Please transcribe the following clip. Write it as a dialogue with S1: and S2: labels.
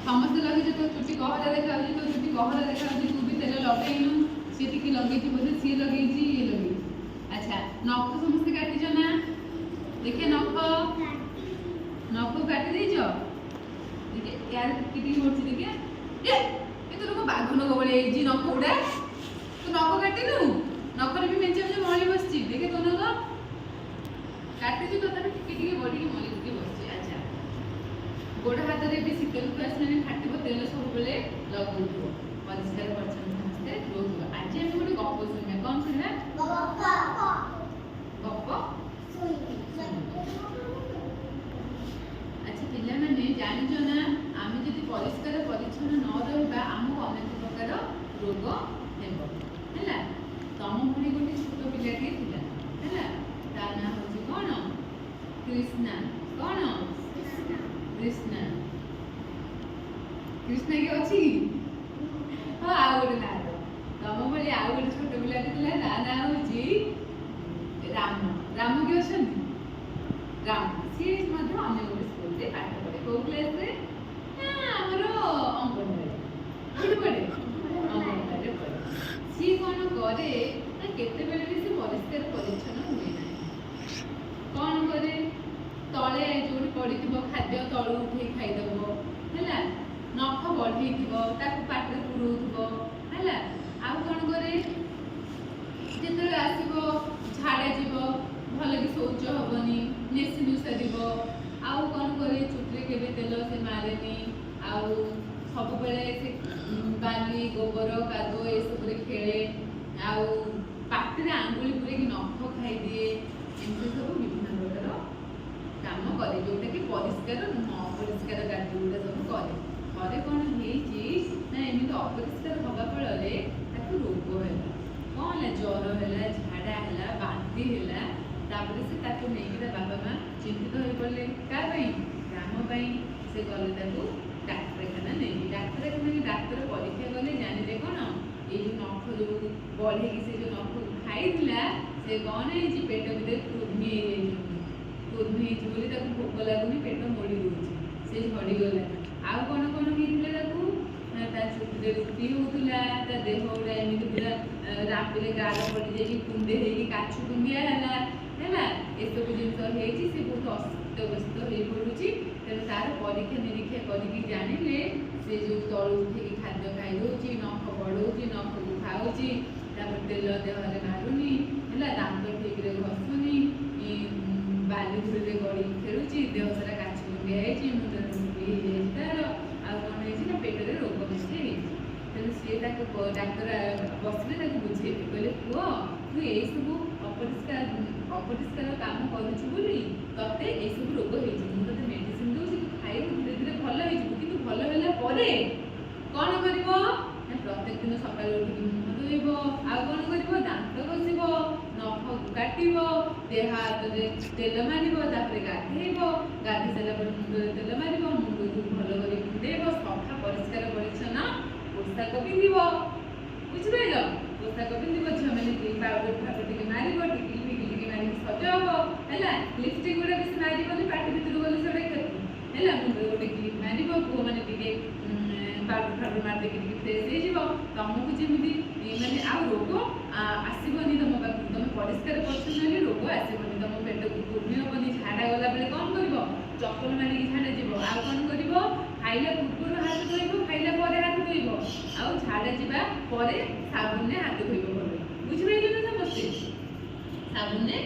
S1: ସମସ୍ତେ ଲଗେଇଛୁ ତୋ ଚୁଟି ଗହରା ଦେଖାଯାଉଛି, ତୋ ଚୁଟି ଗହରା ଦେଖାଯାଉଛି, ତୁ ବି ତେଲ ଲଗେଇନୁ। ସିଏ ଟିକେ ଲଗେଇଛି ବୋଧେ, ସିଏ ଲଗେଇଛି, ଇଏ ଲଗେଇଛି। ଆଚ୍ଛା, ନଖ ସମସ୍ତେ କାଟିଛ ନା? ଦେଖେ ନଖ କାଟି ଦେଇଛ? ଦେଖେ ୟାର ଟିକେ ଟିକେ ପଡୁଛି, ଦେଖେ ଏ ତୋର କଣ ବାଘ ନଖ ଭଳିଆ ହେଇଛି ନଖ ଗୁଡା। ତୁ ନଖ କାଟିନୁ? ନଖରେ ବି ମେଞ୍ଚେ ମେଞ୍ଚେ ମଳି ବସିଛି। ଦେଖେ ତୋ ନଖ କାଟିଛୁ, ତଥାପି ଟିକେ ଟିକେ ବଢିକି ମଳି ଟିକେ ବସିଛି। ଆଚ୍ଛା, ଗୋଡ଼ ହାତରେ ବି ଶୀତଋତୁ ଆସିଲାଣି, ଫାଟିବ, ତେଲ ସବୁବେଳେ ଲଗାଉଥିବ, ପରିଷ୍କାର ପରିଚ୍ଛନ୍ନ ସମସ୍ତେ ରହୁଥିବ। ଆଜି ଆମେ ଗୋଟେ ଗପ ଶୁଣିବା। କ'ଣ ଶୁଣିବା? ଗପ। ଆଚ୍ଛା ପିଲାମାନେ, ଜାଣିଛ ନା ଆମେ ଯଦି ପରିଷ୍କାର ପରିଚ୍ଛନ୍ନ ନ ରହିବା ଆମକୁ ଅନେକ ପ୍ରକାର ରୋଗ ହେବ। ହେଲା, ତମ ଭଳି ଗୋଟେ ଛୋଟ ପିଲାଟିଏ ଥିଲା। ହେଲା, ତା ନାଁ ହେଉଛି କ'ଣ? କ୍ରିଷ୍ଣା। କ'ଣ? କ୍ରିଷ୍ଣା। କ୍ରିଷ୍ଣା କିଏ ଅଛି କି? ହଁ, ଆଉ ଗୋଟେ ନାଁ ତ ତମ ଭଳି ଆଉ ଗୋଟେ ଛୋଟ ପିଲାଟେ ଥିଲା, ତା ନାଁ ହେଉଛି ରାମ। ରାମ କିଏ ଅଛନ୍ତି? ରାମ। ସିଏ ମଧ୍ୟ ଅନ୍ୟ ଗୋଟେ ସ୍କୁଲରେ ପାଠ ପଢେ। କୋଉ କ୍ଲାସରେ? ନା, ଆମର ଅଙ୍ଗନବାଡ଼ି। କୋଉଠି ପଢେ? ଅଙ୍ଗନବାଡ଼ିରେ ପଢେ। ସିଏ କ'ଣ କରେ ନା, କେତେବେଳେ ବି ସେ ପରିଷ୍କାର ପରିଚ୍ଛନ୍ନ ହୁଏ ନାହିଁ। କ'ଣ କରେ? ତଳେ ଯୋଉଠି ପଡ଼ିଥିବ ଖାଦ୍ୟ ତଳୁ ଉଠେଇ ଖାଇଦେବ। ହେଲା, ନଖ ବଢ଼େଇଥିବ, ତାକୁ ପାଟିରେ ପୁରଉଥିବ। ହେଲା, ଆଉ କ'ଣ କରେ? ଯେତେବେଳେ ଆସିବ ଝାଡ଼ା ଯିବ, ଭଲକି ଶୌଚ ହବନି, ନେସି ନୁସାରିବ। ଆଉ କ'ଣ କରେ? ଚୁଟିରେ କେବେ ତେଲ ସେ ମାରେନି। ଆଉ ସବୁବେଳେ ସେ ବାଲି, ଗୋବର, କାଦୁଅ ଏସବୁରେ ଖେଳେ। ଆଉ ପାଟିରେ ଆଙ୍ଗୁଳି ପୁରେଇକି ନଖ ଖାଇଦିଏ। ଏମିତି ସବୁ ବିଭିନ୍ନ ପ୍ରକାର କାମ କରେ, ଯୋଉଟାକି ପରିଷ୍କାର ନୁହଁ, ଅପରିଷ୍କାର କାର୍ଯ୍ୟ ଗୁଡ଼ା ସବୁ କରେ। ଥରେ କ'ଣ ହେଇଛି ନା, ଏମିତି ଅପରିଷ୍କାର ହେବା ଫଳରେ ତାକୁ ରୋଗ ହେଲା। କ'ଣ ହେଲା? ଜ୍ୱର ହେଲା, ଝାଡ଼ା ହେଲା, ବାନ୍ତି ହେଲା। ତାପରେ ସେ ତାକୁ ନେଇକି ତା ବାପା ମା ଚିନ୍ତିତ ହୋଇପଡ଼ିଲେ। କାହା ପାଇଁ? ରାମ ପାଇଁ। ସେ ଗଲେ ତାକୁ ଡାକ୍ତରଖାନା ନେଇକି। ଡାକ୍ତର ପରୀକ୍ଷା କଲେ, ଜାଣିଲେ କ'ଣ? ଏଇ ଯେଉଁ ନଖ ଯେଉଁ ବଢ଼େଇକି ସେ ଯେଉଁ ନଖକୁ ଖାଇଥିଲା, ସେ କ'ଣ ହେଇଛି? ପେଟ ଭିତରେ କୃମି ହେଇଯାଇଛି। କୃମି ହେଇଛି ବୋଲି ତାକୁ ଭୋକ ଲାଗୁନି, ପେଟ ମୋଡ଼ି ଦେଉଛି, ସେ ଝଡ଼ିଗଲା। ଆଉ କ'ଣ କ'ଣ ହେଇଥିଲା ତାକୁ? ତା ଚୁଟିରେ ରୁପି ହେଉଥିଲା, ତା ଦେହ ଗୁଡ଼ା ଏମିତି ପୁରା ରାମ୍ପିରେ ଗାର ପଡ଼ିଯାଇକି କୁଣ୍ଡେଇ ହେଇକି କାଛୁ କୁଣ୍ଡିଆ ହେଲା। ହେଲା, ଏସବୁ ଜିନିଷ ହେଇଛି। ସେ ବହୁତ ଅସ୍ତବ୍ୟସ୍ତ ହୋଇପଡ଼ୁଛି। ତେଣୁ ତାର ପରୀକ୍ଷା ନିରୀକ୍ଷା କରିକି ଜାଣିଲେ, ସେ ଯେଉଁ ତଳୁ ଉଠିକି ଖାଦ୍ୟ ଖାଇଦେଉଛି, ନଖ ବଢ଼ଉଛି, ନଖକୁ ଖାଉଛି, ତାପରେ ତେଲ ଦେହରେ ମାରୁନି। ହେଲା, ଦାନ୍ତ ଠିକରେ ଘଷୁନି, ବାଲି ଧୂଳିରେ ଗଡ଼ିକି ଖେଳୁଛି, ଦେହ ସାରା କାଛୁ କୁଣ୍ଡିଆ ହେଇଛି, ମୁଣ୍ଡରେ ରୁପି ହେଇଯାଇଛି ତାର। ଆଉ କ'ଣ ହେଇଛି ନା, ପେଟରେ ରୋଗ ବେଶୀ ହେଇଛି। ତେଣୁ ସିଏ ତାକୁ ଡାକ୍ତର ବସିଲେ, ତାକୁ ବୁଝେଇଲେ, କହିଲେ ପୁଅ, ତୁ ଏଇସବୁ ଅପରିଷ୍କାର କାମ କରୁଛୁ ବୋଲି ତତେ ଏଇସବୁ ରୋଗ ହେଇଛି। ମୁଁ ତତେ ମେଡ଼ିସିନ ଦେଉଛି, ତୁ ଖାଇବୁ, ଧୀରେ ଧୀରେ ଭଲ ହେଇଯିବୁ। କିନ୍ତୁ ଭଲ ହେଲା ପରେ କ'ଣ କରିବ ନା, ପ୍ରତ୍ୟେକ ଦିନ ସକାଳୁ ଉଠିକି ମୁହଁ ଧୋଇବ। ଆଉ କ'ଣ କରିବ? ଦାନ୍ତ ଘଷିବ, ନଖ କାଟିବ, ଦେହ ହାତରେ ତେଲ ମାରିବ, ତାପରେ ଗାଧେଇବ। ଗାଧେଇ ସାରିଲା ପରେ ମୁଣ୍ଡରେ ତେଲ ମାରିବ, ମୁଣ୍ଡକୁ ଭଲ କରି କୁଣ୍ଡେଇବ, ସଫା ପରିଷ୍କାର ପରିଚ୍ଛନ୍ନ ପୋଷାକ ପିନ୍ଧିବ। ବୁଝିପାରିଲ? ପୋଷାକ ପିନ୍ଧିବ। ଝିଅମାନେ ପାଉଡର ଫାଉଡର ଟିକେ ମାରିବ, ଟିକିଲି ଫିକିଲି ଟିକେ ମାରିକି ସଜ ହବ। ହେଲା, ଲିପଷ୍ଟିକ୍ ଗୁଡ଼ା ବେଶୀ ମାରିବନି, ପାଟି ଭିତରୁ ଗଲେ ସେଗୁଡ଼ା କ୍ଷତି। ହେଲା, ମୁଣ୍ଡରେ ଗୋଟେ କ୍ଲିପ୍ ମାରିବ। ପୁଅମାନେ ଟିକେ ପାଉଡର ଫାଉଡର ମାରିଦେଇକି ଟିକେ ଫ୍ରେଶ୍ ହେଇଯିବ। ତମକୁ ଯେମିତି ମାନେ ଆଉ ରୋଗ ଆସିବନି ତମ ପାଖକୁ। ତମେ ପରିଷ୍କାର ପରିଚ୍ଛନ୍ନ ହେଲେ ରୋଗ ଆସିବନି। ତମ ପେଟକୁ କୃମି ହେବନି। ଝାଡ଼ା ଗଲାବେଳେ କ'ଣ କରିବ? ଚପଲ ମାରିକି ଝାଡ଼ା ଯିବ। ଆଉ କ'ଣ କରିବ? ଖାଇଲା ପୂର୍ବରୁ ହାତ ଧୋଇବ, ଖାଇଲା ପରେ ହାତ ଧୋଇବ। ଆଉ ଝାଡ଼ା ଯିବା ପରେ ସାବୁନରେ ହାତ ଧୋଇବ। ବୁଝିପାରିଲେ ନା ସମସ୍ତେ? ସାବୁନରେ